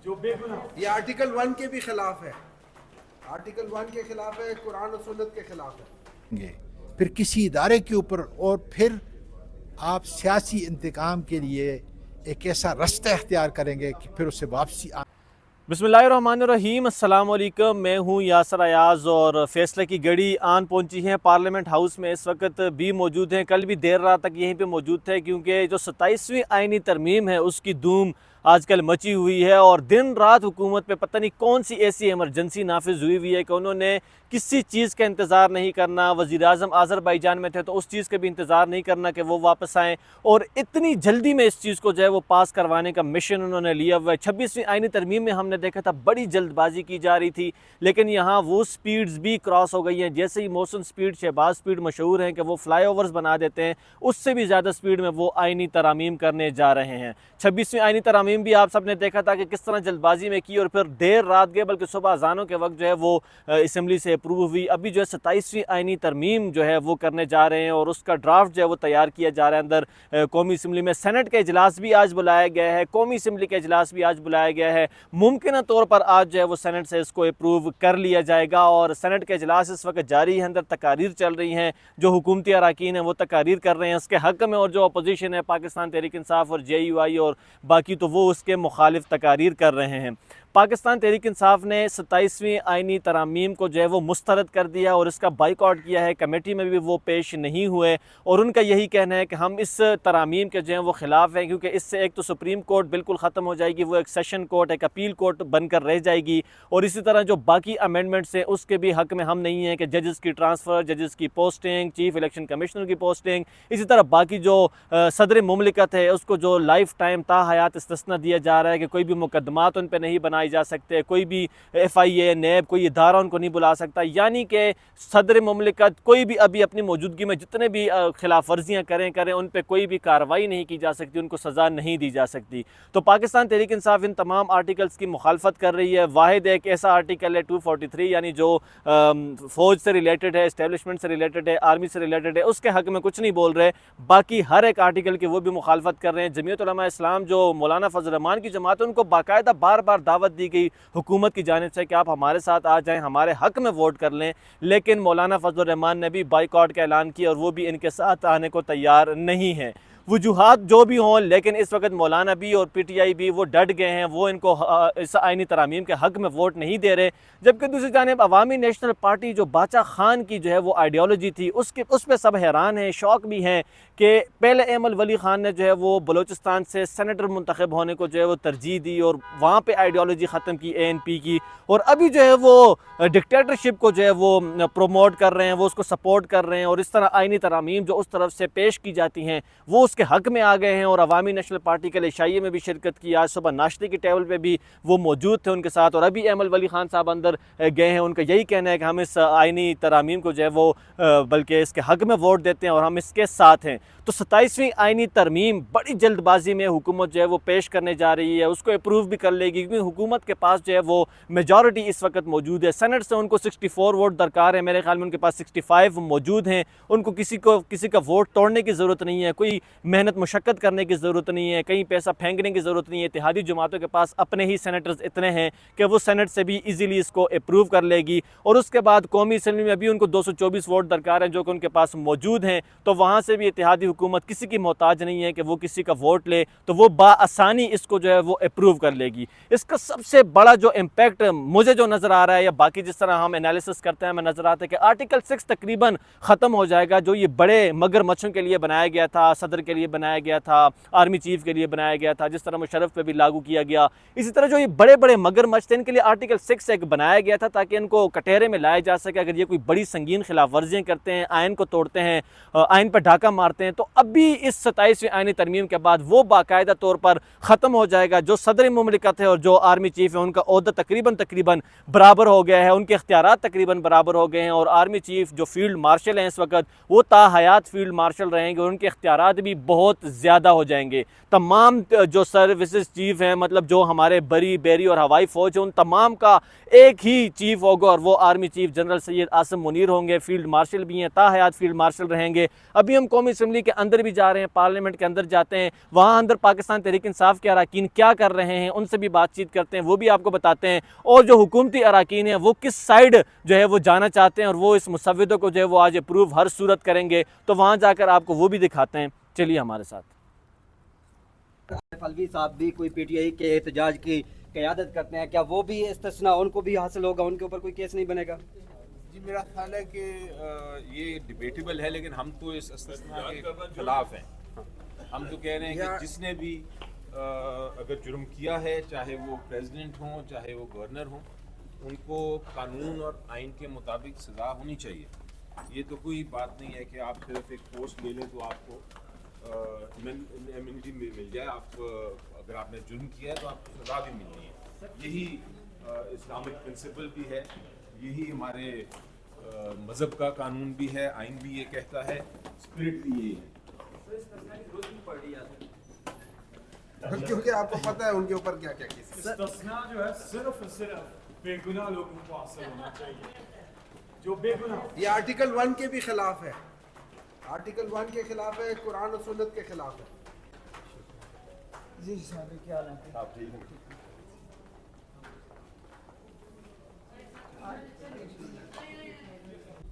یہ آرٹیکل 1 کے بھی خلاف ہے، آرٹیکل 1 کے خلاف ہے، قرآن و سنت کے خلاف ہے. پھر کسی ادارے کے اوپر، اور پھر آپ سیاسی انتقام کے لیے ایک ایسا رستہ اختیار کریں گے کہ پھر اسے واپسی بسم اللہ الرحمن الرحیم. السلام علیکم. میں ہوں یاسر ایاز اور فیصلے کی گھڑی آن پہنچی ہیں پارلیمنٹ ہاؤس میں. اس وقت بھی موجود ہیں، کل بھی دیر رات تک یہیں پہ موجود تھے کیونکہ جو 27ویں آئینی ترمیم ہے اس کی دھوم آج کل مچی ہوئی ہے، اور دن رات حکومت پہ پتہ نہیں کون سی ایسی ایمرجنسی نافذ ہوئی ہے کہ انہوں نے کسی چیز کا انتظار نہیں کرنا. وزیر اعظم آذربائیجان میں تھے تو اس چیز کا بھی انتظار نہیں کرنا کہ وہ واپس آئیں، اور اتنی جلدی میں اس چیز کو جو ہے وہ پاس کروانے کا مشن انہوں نے لیا ہوا ہے. 26ویں آئینی ترمیم میں ہم نے دیکھا تھا بڑی جلد بازی کی جا رہی تھی، لیکن یہاں وہ سپیڈز بھی کراس ہو گئی ہیں. جیسے ہی محسن سپیڈ، شہباز سپیڈ مشہور ہیں کہ وہ فلائی اوورز بنا دیتے ہیں، اس سے بھی زیادہ سپیڈ میں وہ آئینی ترامیم کرنے جا رہے ہیں. 26ویں آئینی ترامیم بھی آپ سب نے دیکھا تھا کہ کس طرح جلد بازی میں کی، اور پھر دیر رات گئے بلکہ صبح اذانوں کے وقت جو ہے وہ اسمبلی سے اپروو ہوئی. ابھی جو ہے 27ویں آئینی ترمیم جو ہے وہ کرنے جا رہے ہیں، اور اس کا ڈرافٹ جو ہے وہ تیار کیا جا رہا ہے اندر قومی اسمبلی میں. سینٹ کا اجلاس بھی آج بلایا گیا ہے، قومی اسمبلی کا اجلاس بھی آج بلایا گیا ہے. ممکنہ طور پر آج جو ہے وہ سینٹ سے اس کو اپروو کر لیا جائے گا، اور سینٹ کا اجلاس اس وقت جاری ہے. اندر تقاریر چل رہی ہیں، جو حکومتی اراکین ہیں وہ تقاریر کر رہے ہیں اس کے حق میں، اور جو اپوزیشن ہے پاکستان تحریک انصاف اور JUI اور باقی تو وہ اس کے مخالف تقاریر کر رہے ہیں. پاکستان تحریک انصاف نے 27ویں آئینی ترامیم کو جو ہے وہ مسترد کر دیا اور اس کا بائیکاٹ کیا ہے. کمیٹی میں بھی وہ پیش نہیں ہوئے، اور ان کا یہی کہنا ہے کہ ہم اس ترامیم کے جو ہیں وہ خلاف ہیں، کیونکہ اس سے ایک تو سپریم کورٹ بالکل ختم ہو جائے گی، وہ ایک سیشن کورٹ، ایک اپیل کورٹ بن کر رہ جائے گی، اور اسی طرح جو باقی امینڈمنٹس ہیں اس کے بھی حق میں ہم نہیں ہیں کہ ججز کی ٹرانسفر، ججز کی پوسٹنگ، چیف الیکشن کمشنر کی پوسٹنگ، اسی طرح باقی جو صدر مملکت ہے اس کو جو لائف ٹائم تا حیات استثنا دیا جا رہا ہے کہ کوئی بھی مقدمات ان پہ نہیں بنائے جا سکتے، کوئی بھی FIA، نیب، کوئی ادارہ ان کو نہیں بلا سکتا. یعنی کہ صدر مملکت کوئی بھی ابھی اپنی موجودگی میں جتنے بھی خلاف ورزیاں کریں ان پہ کوئی بھی کارروائی نہیں کی جا سکتی، ان کو سزا نہیں دی جا سکتی. تو پاکستان تحریک انصاف ان تمام آرٹیکلز کی مخالفت کر رہی ہے. واحد ایک ایسا آرٹیکل ہے 243، یعنی جو فوج سے ریلیٹڈ ہے، اسٹیبلشمنٹ سے ریلیٹڈ ہے، آرمی سے ریلیٹڈ ہے، اس کے حق میں کچھ نہیں بول رہے. باقی ہر ایک آرٹیکل کی وہ بھی مخالفت کر رہے ہیں. جمعیت علماء اسلام جو مولانا فضل الرحمان کی جماعت ہے، ان کو باقاعدہ بار بار دعوت دی گئی حکومت کی جانب سے کہ آپ ہمارے ساتھ آ جائیں، ہمارے حق میں ووٹ کر لیں، لیکن مولانا فضل الرحمان نے بھی بائیکاٹ کا اعلان کیا اور وہ بھی ان کے ساتھ آنے کو تیار نہیں ہیں. وجوہات جو بھی ہوں، لیکن اس وقت مولانا بھی اور PTI بھی وہ ڈٹ گئے ہیں، وہ ان کو اس آئینی ترامیم کے حق میں ووٹ نہیں دے رہے. جبکہ دوسری جانب عوامی نیشنل پارٹی جو باچا خان کی جو ہے وہ آئیڈیالوجی تھی، اس پہ سب حیران ہیں، شوق بھی ہیں کہ پہلے ایمل ولی خان نے جو ہے وہ بلوچستان سے سینیٹر منتخب ہونے کو جو ہے وہ ترجیح دی اور وہاں پہ آئیڈیالوجی ختم کی ANP کی، اور ابھی جو ہے وہ ڈکٹیٹرشپ کو جو ہے وہ پروموٹ کر رہے ہیں، وہ اس کو سپورٹ کر رہے ہیں، اور اس طرح آئینی ترامیم جو اس طرف سے پیش کی جاتی ہیں وہ اس کے حق میں آ گئے ہیں. اور عوامی نیشنل پارٹی کے عشائیے میں بھی شرکت کی، آج صبح ناشتے کی ٹیبل پہ بھی وہ موجود تھے ان کے ساتھ، اور ابھی ایمل ولی خان صاحب اندر گئے ہیں. ان کا یہی کہنا ہے کہ ہم اس آئینی ترامیم کو جو ہے وہ بلکہ اس کے حق میں ووٹ دیتے ہیں اور ہم اس کے ساتھ ہیں. تو 27ویں آئینی ترمیم بڑی جلد بازی میں حکومت جو ہے وہ پیش کرنے جا رہی ہے، اس کو اپروو بھی کر لے گی کیونکہ حکومت کے پاس جو ہے وہ میجورٹی اس وقت موجود ہے. سینٹ سے ان کو 64 ووٹ درکار ہے، میرے خیال میں ان کے پاس 65 موجود ہیں. ان کو کسی کا ووٹ توڑنے کی ضرورت نہیں ہے، کوئی محنت مشقت کرنے کی ضرورت نہیں ہے، کہیں پیسہ پھینکنے کی ضرورت نہیں ہے. اتحادی جماعتوں کے پاس اپنے ہی سینیٹرز اتنے ہیں کہ وہ سینٹ سے بھی ایزیلی اس کو اپروو کر لے گی. اور اس کے بعد قومی اسمبلی میں بھی ان کو 224 ووٹ درکار ہیں جو کہ ان کے پاس موجود ہیں، تو وہاں سے بھی اتحادی حکومت کسی کی محتاج نہیں ہے کہ وہ کسی کا ووٹ لے، تو وہ بآسانی اس کو جو ہے وہ اپروو کر لے گی. اس کا سب سے بڑا جو امپیکٹ مجھے جو نظر آ رہا ہے، یا باقی جس طرح ہم انالیسس کرتے ہیں ہمیں نظر آتا ہے کہ آرٹیکل 6 تقریباً ختم ہو جائے گا، جو یہ بڑے مگر مچھوں کے لیے بنایا گیا تھا، صدر کے لیے بنایا گیا تھا، آرمی چیف کے لیے بنایا گیا تھا، جس طرح مشرف پہ بھی لاگو کیا گیا. اسی طرح جو یہ بڑے بڑے مگر مچھ تھے ان کے لیے آرٹیکل 6 ایک بنایا گیا تھا تاکہ ان کو کٹہرے میں لایا جا سکے اگر یہ کوئی بڑی سنگین خلاف ورزیاں کرتے ہیں، آئین کو توڑتے ہیں، آئین پر ڈھاکہ مارتے ہیں. تو اب بھی اس 27ویں آئینی ترمیم کے بعد وہ باقاعدہ طور پر ختم ہو جائے گا. جو صدر مملکت ہے اور جو آرمی چیف ہے ان کا عہدہ تقریباً برابر ہو گیا ہے، ان کے اختیارات تقریباً برابر ہو گئے ہیں، اور آرمی چیف جو فیلڈ مارشل ہیں اس وقت وہ تا حیات فیلڈ مارشل رہیں گے اور ان کے اختیارات بھی بہت زیادہ ہو جائیں گے. تمام جو سروسز چیف ہیں, مطلب جو ہمارے بری بیری اور ہوائی فوج ہیں, ان تمام کا ایک ہی چیف ہوگا اور وہ army chief general Syed Asim Munir ہوں گے. فیلڈ مارشل بھی ہیں, تا حیات فیلڈ مارشل رہیں گے. ابھی ہم قومی اسمبلی کے اندر بھی جا رہے ہیں, پارلیمنٹ کے اندر جاتے ہیں, وہاں اندر پاکستان تحریک انصاف کے اراکین کیا کر رہے ہیں ان سے بھی بات چیت کرتے ہیں, وہ بھی آپ کو بتاتے ہیں. اور جو حکومتی اراکین ہیں وہ کس سائڈ جو ہے وہ جانا چاہتے ہیں اور وہ اس مسودے کو جو ہے وہ آج اپروو ہر صورت کریں گے, تو وہاں جا کر آپ کو وہ بھی دکھاتے ہیں. چلیے ہمارے ساتھ. الوی صاحب بھی کوئی پی ٹی آئی کے احتجاج کی قیادت کرتے ہیں, کیا وہ بھی استثناء ان کو بھی حاصل ہوگا, ان کے اوپر کوئی کیس نہیں بنے گا؟ جی میرا خیال ہے کہ یہ ڈیبیٹیبل ہے, لیکن ہم تو اس استثناء کے خلاف ہیں. ہم تو کہہ رہے ہیں کہ جس نے بھی اگر جرم کیا ہے, چاہے وہ پریزیڈنٹ ہوں چاہے وہ گورنر ہوں, ان کو قانون اور آئین کے مطابق سزا ہونی چاہیے. یہ تو کوئی بات نہیں ہے کہ آپ صرف ایک پوسٹ لے لیں تو آپ کو امیونٹی مل جائے. آپ اگر آپ نے جرم کیا ہے تو آپ کو سزا بھی ملنی ہے. یہی اسلامک پرنسپل بھی ہے, یہی ہمارے مذہب کا قانون بھی ہے, آئین بھی یہ کہتا ہے, اسپرٹ بھی یہی ہے. کیونکہ آپ کو پتہ ہے ان کے اوپر کیا کیا کیس ہے. استثناء جو ہے صرف اور صرف بے گناہ لوگوں کو حاصل ہونا چاہیے, جو بے گناہ. یہ آرٹیکل 1 کے بھی خلاف ہے, آرٹیکل 1 کے خلاف ہے, قرآن و سنت کے خلاف ہے. جی صاحب کیا حال ہے؟ آپ ٹھیک ہیں؟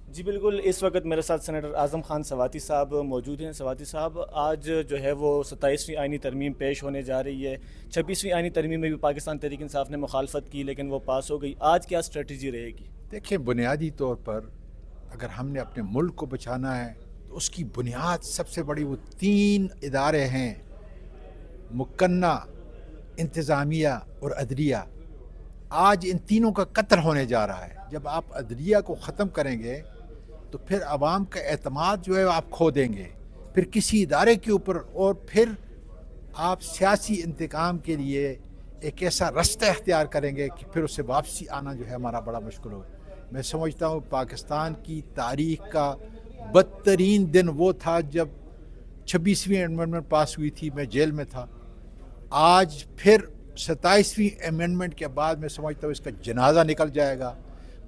جی بالکل, اس وقت میرے ساتھ سینیٹر اعظم خان سواتی صاحب موجود ہیں. سواتی صاحب, آج جو ہے وہ 27ویں آئینی ترمیم پیش ہونے جا رہی ہے. 26ویں آئینی ترمیم میں بھی پاکستان تحریک انصاف نے مخالفت کی لیکن وہ پاس ہو گئی. آج کیا اسٹریٹجی رہے گی؟ دیکھیں, بنیادی طور پر اگر ہم نے اپنے ملک کو بچانا ہے تو اس کی بنیاد سب سے بڑی وہ 3 ادارے ہیں, مقننہ, انتظامیہ اور عدلیہ. آج ان تینوں کا قتل ہونے جا رہا ہے. جب آپ عدلیہ کو ختم کریں گے تو پھر عوام کا اعتماد جو ہے آپ کھو دیں گے, پھر کسی ادارے کے اوپر, اور پھر آپ سیاسی انتقام کے لیے ایک ایسا رستہ اختیار کریں گے کہ پھر اسے واپسی آنا جو ہے ہمارا بڑا مشکل ہوگا. میں سمجھتا ہوں پاکستان کی تاریخ کا بدترین دن وہ تھا جب 26ویں امینڈمنٹ پاس ہوئی تھی, میں جیل میں تھا. آج پھر 27ویں امینڈمنٹ کے بعد میں سمجھتا ہوں اس کا جنازہ نکل جائے گا,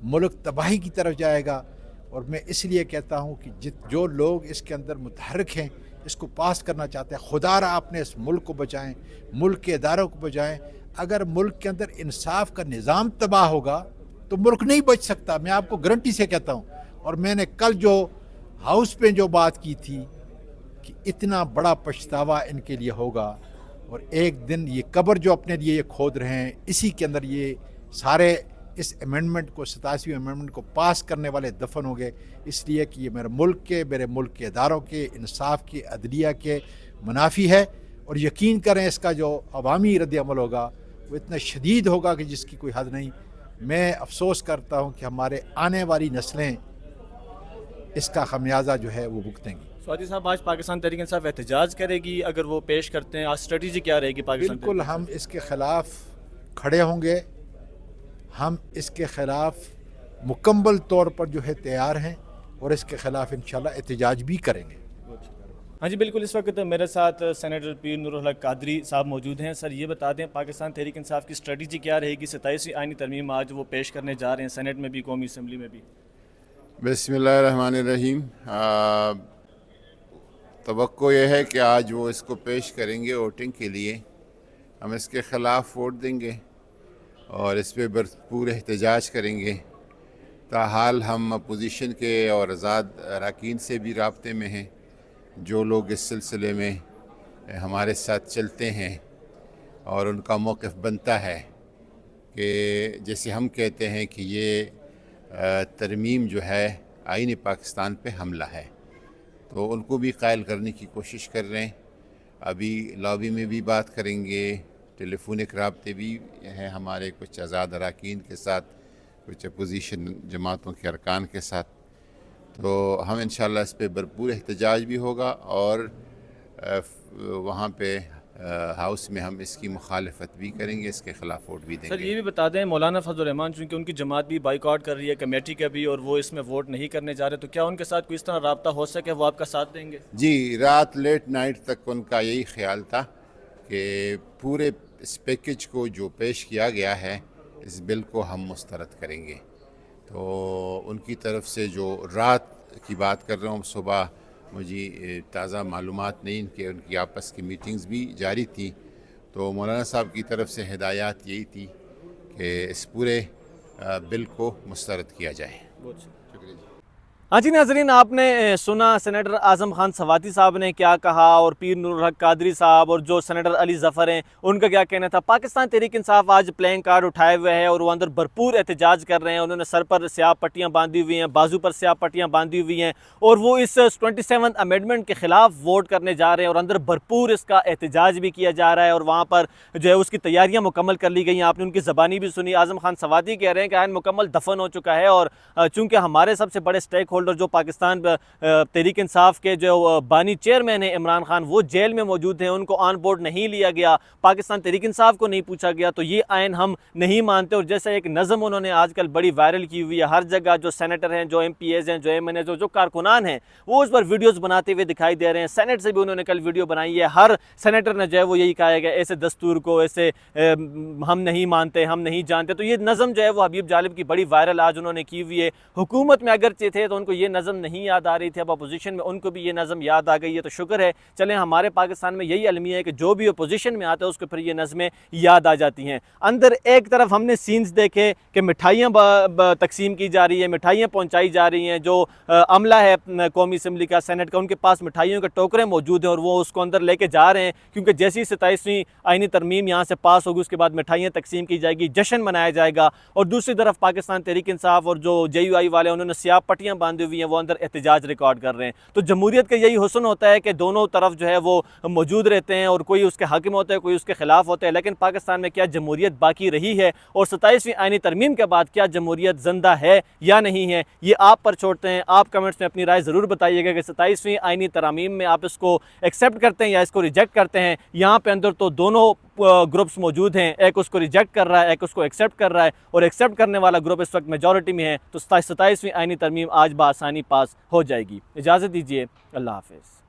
ملک تباہی کی طرف جائے گا. اور میں اس لیے کہتا ہوں کہ جو لوگ اس کے اندر متحرک ہیں, اس کو پاس کرنا چاہتے ہیں, خدا را اپنے اس ملک کو بچائیں, ملک کے اداروں کو بچائیں. اگر ملک کے اندر انصاف کا نظام تباہ ہوگا تو ملک نہیں بچ سکتا, میں آپ کو گارنٹی سے کہتا ہوں. اور میں نے کل جو ہاؤس پہ جو بات کی تھی کہ اتنا بڑا پچھتاوا ان کے لیے ہوگا, اور ایک دن یہ قبر جو اپنے لیے یہ کھود رہے ہیں, اسی کے اندر یہ سارے اس امینڈمنٹ کو 27ویں امینڈمنٹ کو پاس کرنے والے دفن ہو گئے. اس لیے کہ یہ میرے ملک کے اداروں کے, انصاف کے, عدلیہ کے منافی ہے. اور یقین کریں اس کا جو عوامی رد عمل ہوگا وہ اتنا شدید ہوگا کہ جس کی کوئی حد نہیں. میں افسوس کرتا ہوں کہ ہمارے آنے والی نسلیں اس کا خمیازہ جو ہے وہ بھگتیں گی. سواتی صاحب, آج پاکستان تحریک انصاف احتجاج کرے گی اگر وہ پیش کرتے ہیں, آج اسٹریٹجی کیا رہے گی پاکستان؟ بالکل ہم اس کے خلاف کھڑے ہوں گے, ہم اس کے خلاف مکمل طور پر جو ہے تیار ہیں, اور اس کے خلاف انشاءاللہ احتجاج بھی کریں گے. ہاں جی بالکل, اس وقت میرے ساتھ سینیٹر پیر نور الحق قادری صاحب موجود ہیں. سر یہ بتا دیں پاکستان تحریک انصاف کی اسٹریٹجی کیا رہے گی؟ 27ویں آئینی ترمیم آج وہ پیش کرنے جا رہے ہیں, سینیٹ میں بھی, قومی اسمبلی میں بھی. بسم اللہ الرحمن الرحیم. توقع یہ ہے کہ آج وہ اس کو پیش کریں گے ووٹنگ کے لیے. ہم اس کے خلاف ووٹ دیں گے اور اس پہ بھرپور احتجاج کریں گے. تاحال ہم اپوزیشن کے اور آزاد اراکین سے بھی رابطے میں ہیں, جو لوگ اس سلسلے میں ہمارے ساتھ چلتے ہیں, اور ان کا موقف بنتا ہے کہ جیسے ہم کہتے ہیں کہ یہ ترمیم جو ہے آئین پاکستان پہ حملہ ہے, تو ان کو بھی قائل کرنے کی کوشش کر رہے ہیں. ابھی لابی میں بھی بات کریں گے, ٹیلی فونک رابطے بھی ہیں ہمارے کچھ آزاد اراکین کے ساتھ, کچھ اپوزیشن جماعتوں کے ارکان کے ساتھ. تو ہم انشاءاللہ اس پہ بھرپور احتجاج بھی ہوگا, اور وہاں پہ ہاؤس میں ہم اس کی مخالفت بھی کریں گے، اس کے خلاف ووٹ بھی دیں سر گے۔ یہ بھی بتا دیں مولانا فضل الرحمان چونکہ ان کی جماعت بھی بائیکاٹ کر رہی ہے کمیٹی کا بھی، اور وہ اس میں ووٹ نہیں کرنے جا رہے، تو کیا ان کے ساتھ کوئی اس طرح رابطہ ہو سکے، وہ آپ کا ساتھ دیں گے؟ جی، رات لیٹ نائٹ تک ان کا یہی خیال تھا کہ پورے اس پیکج کو جو پیش کیا گیا ہے، اس بل کو ہم مسترد کریں گے۔ تو ان کی طرف سے جو رات کی بات کر رہا ہوں، صبح مجھے تازہ معلومات نہیں کہ ان کی آپس کی میٹنگز بھی جاری تھی، تو مولانا صاحب کی طرف سے ہدایات یہی تھی کہ اس پورے بل کو مسترد کیا جائے۔ شکریہ جی۔ ہاں جی ناظرین، آپ نے سنا سینیٹر اعظم خان سواتی صاحب نے کیا کہا، اور پیر نور الحق قادری صاحب اور جو سینیٹر علی ظفر ہیں ان کا کیا کہنا تھا۔ پاکستان تحریک انصاف آج پلینگ کارڈ اٹھائے ہوئے ہے اور وہ اندر بھرپور احتجاج کر رہے ہیں۔ انہوں نے سر پر سیاہ پٹیاں باندھی ہوئی ہیں، بازو پر سیاہ پٹیاں باندھی ہوئی ہیں، اور وہ اس 27 امینڈمنٹ کے خلاف ووٹ کرنے جا رہے ہیں، اور اندر بھرپور اس کا احتجاج بھی کیا جا رہا ہے، اور وہاں پر جو ہے اس کی تیاریاں مکمل کر لی گئی ہیں۔ آپ نے ان کی زبانی بھی سنی۔ اعظم خان سواتی کہہ رہے ہیں کہ آئین مکمل دفن ہو چکا ہے، اور چونکہ ہمارے سب سے بڑے سٹیک ہولڈر جو پاکستان تحریک انصاف کے جو بانی چیئرمین ہیں عمران خان، وہ جیل میں موجود ہیں، ان کو آن بورڈ نہیں لیا گیا، پاکستان تحریک انصاف کو نہیں پوچھا گیا، تو یہ آئین ہم نہیں مانتے۔ اور جیسے ایک نظم انہوں نے آج کل بڑی وائرل کی ہوئی ہے، ہر جگہ جو سینیٹر ہیں، جو ایم پی ایز ہیں، جو ایم این ایز، جو کارکنان ہیں، وہ اس پر ویڈیوز بناتے ہوئے دکھائی دے رہے ہیں۔ سینیٹ سے بھی انہوں نے کل ویڈیو بنائی ہے، ہر سینیٹر نے جو ہے وہ یہی کہا ہے کہ ایسے دستور کو ایسے ہم نہیں مانتے، ہم نہیں جانتے۔ تو یہ نظم جو ہے وہ حبیب جالب کی بڑی وائرل آج انہوں نے کی ہوئی ہے۔ حکومت میں اگرچہ تھے تو ان کو یہ نظم نہیں یاد آ رہی تھی، اب اپوزیشن میں ان کو بھی یہ نظم یاد آ گئی ہے، تو شکر ہے۔ چلیں، ہمارے پاکستان میں یہی المیہ ہے کہ جو بھی اپوزیشن میں آتا ہے اس کو پھر یہ نظمیں یاد آ جاتی ہیں۔ اندر ایک طرف ہم نے سینز دیکھے کہ مٹھائیاں تقسیم کی جا رہی ہیں، مٹھائیاں پہنچائی جا رہی ہیں، جو عملہ ہے قومی اسمبلی کا، سینٹ کا، ان کے پاس مٹھائیوں کے ٹوکرے موجود ہیں، اور وہ اس کو اندر لے کے جا رہے ہیں، کیونکہ جیسی 27ویں آئینی ترمیم یہاں سے پاس ہوگی اس کے بعد مٹھائیاں تقسیم کی جائے گی، جشن منایا جائے گا۔ اور دوسری طرف پاکستان تحریک انصاف اور جو جے یو آئی والے انہوں نے سیاہ پٹیاں باندھی ہوئی ہیں، وہ اندر احتجاج ریکارڈ کر رہے ہیں۔ تو جمہوریت کا یہی حسن ہوتا ہے کہ دونوں طرف جو ہے وہ موجود رہتے ہیں، اور کوئی اس کے حق میں ہوتا ہے، کوئی اس کے خلاف ہوتا ہے۔ لیکن پاکستان میں کیا جمہوریت باقی رہی ہے، اور 27ویں آئینی ترمیم کے بعد کیا جمہوریت زندہ ہے یا نہیں ہے، یہ آپ پر چھوڑتے ہیں۔ آپ کمنٹس میں اپنی رائے ضرور بتائیے گا کہ 27ویں آئینی ترامیم میں آپ اس کو ایکسیپٹ کرتے ہیں یا اس کو ریجیکٹ کرتے ہیں۔ یہاں پہ اندر تو دونوں گروپس موجود ہیں، ایک اس کو ریجیکٹ کر رہا ہے، ایک اس کو ایکسیپٹ کر رہا ہے، اور ایکسیپٹ کرنے والا گروپ اس وقت میجورٹی میں ہے، تو 27ویں آئینی ترمیم آج بآسانی پاس ہو جائے گی۔ اجازت دیجیے، اللہ حافظ۔